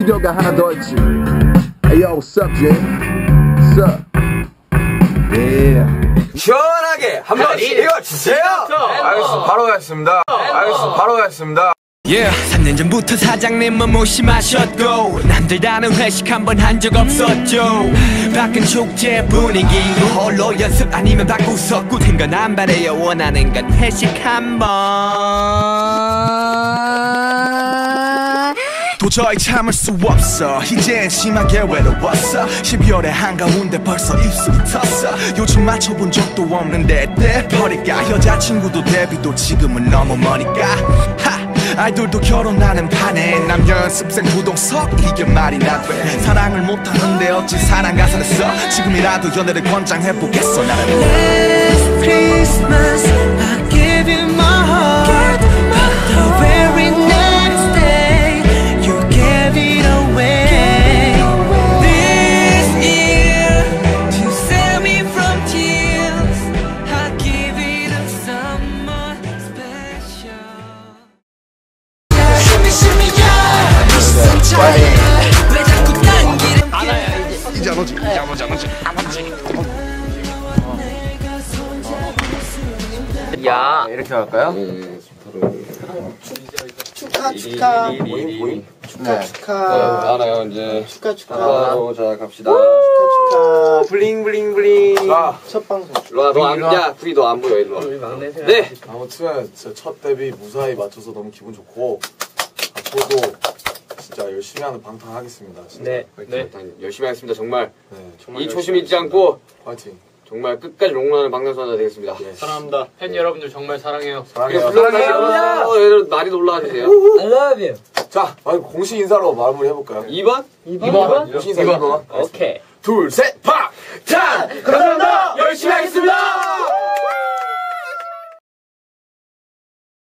스튜디오가 하나 더 있지. Hey yo, what's up, Jay? What's up? Yeah. 시원하게 한번 읽어주세요. 알겠습니다. 바로 가겠습니다. 바로 가겠습니다. Yeah. 3년 전부터 사장님은 무심하셨고 남들 다는 회식 한번 한 적 없었죠. 밖은 축제 분위기 홀로 연습 아니면 바꾸서 꾸ትን 건 안 바래요. 원하는 건 회식 한번. 도저히 참을 수 없어. 이젠 심하게 외로웠어. 12월의 한가운데 벌써 입술이 텄어. 요즘 맞춰본 적도 없는데 때 버릴까. 여자친구도 데뷔도 지금은 너무 머니까. 아이돌도 결혼하는 판에 남녀 연습생 부동석 이게 말이나 돼. 사랑을 못하는데 어찌 사랑 가사를 써. 지금이라도 연애를 권장해보겠어 나는. Last Christmas I gave you my heart But the very next day You gave it away This year to save me from tears I give it up someone special. 이제 안 오지. 야, 이렇게 갈까요? 축하. 모임? 축하. 알아요 이제. 축하. 자 갑시다. 축하. 블링블링블링. 자, 첫 방송. 야, 구리 너 안 보여 일로 와. 네. 아무튼 진짜 첫 데뷔 무사히 맞춰서 너무 기분 좋고 앞으로도 진짜 열심히 하는 방탄 하겠습니다. 진짜. 네. 열심히 하겠습니다 정말. 네. 이 초심 잊지 않고 파이팅. 정말 끝까지 롱런하는 방탄소년단 되겠습니다. 사랑합니다. 팬 여러분들 정말 사랑해요. 사랑해요. 얘들 날이 올라와주세요. I love you. 자, 공식 인사로 마무리 해볼까요? 2번? 공식 인사 2번. 오케이. 둘, 셋, 팍!